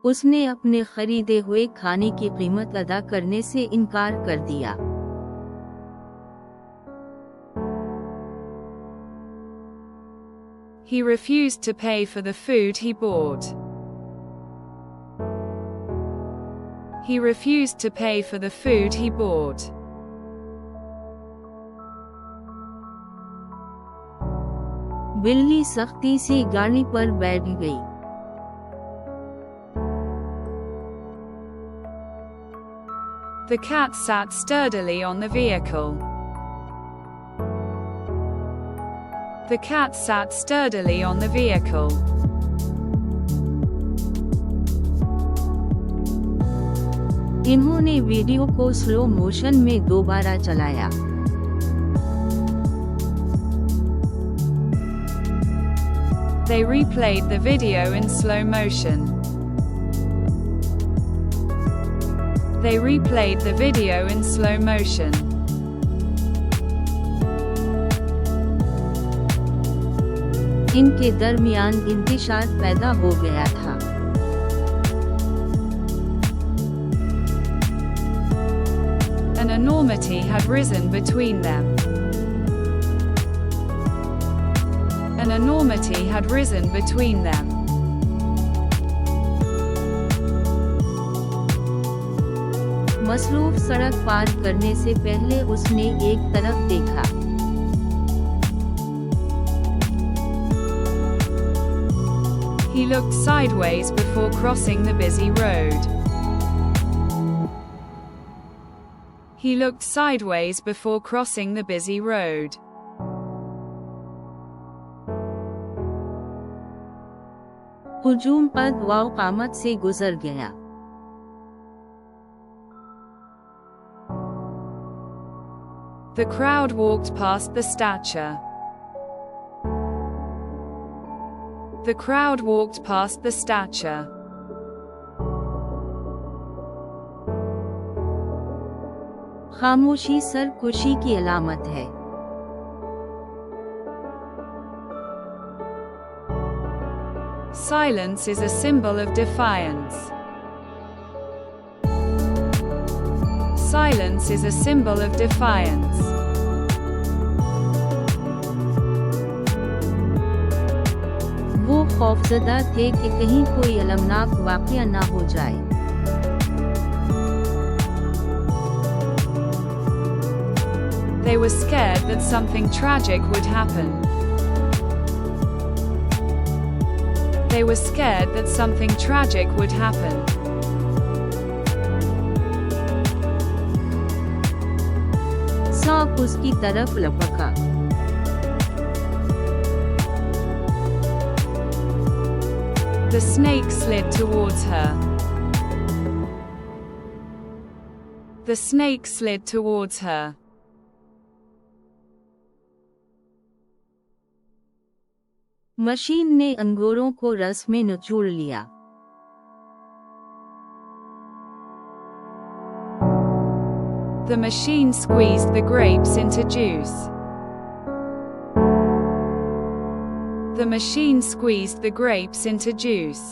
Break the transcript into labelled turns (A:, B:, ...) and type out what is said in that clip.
A: उसने अपने खरीदे हुए खाने की कीमत अदा करने से इनकार कर दिया।
B: He refused to pay for the food he bought. He refused to pay for the food he bought.
A: बिल्ली सख्ती से गाड़ी पर बैठ गई।
B: The cat sat sturdily on the vehicle. The cat sat sturdily on the vehicle.
A: इन्होंने video को slow motion में दोबारा चलाया।
B: They replayed the video in slow motion. They replayed the video in slow motion.
A: इनके दरमियान इंतशार पैदा हो गया था।
B: An enormity had risen between them. An enormity had risen between them.
A: मसरूफ सड़क पार करने से पहले उसने एक तरफ देखा।
B: He looked sideways before crossing the busy road. He looked sideways before crossing the busy road.
A: हुजूम पर वाक़ामत से गुजर गया।
B: The crowd walked past the statue. The crowd walked past the statue.
A: खामोशी सरकुशी की अलामत है।
B: Silence is a symbol of defiance. Silence is a symbol of defiance.
A: वो खौफजदा थे कि कहीं कोई अलमनाक वाक़या ना हो जाए।
B: They were scared that something tragic would happen. They were scared that something tragic would happen.
A: सांप उसकी तरफ लपका।
B: The snake slid towards her. The snake slid towards her.
A: Machine ने अंगूरों को रस में निचोड़ लिया।
B: The machine squeezed the grapes into juice. The machine squeezed the grapes into juice.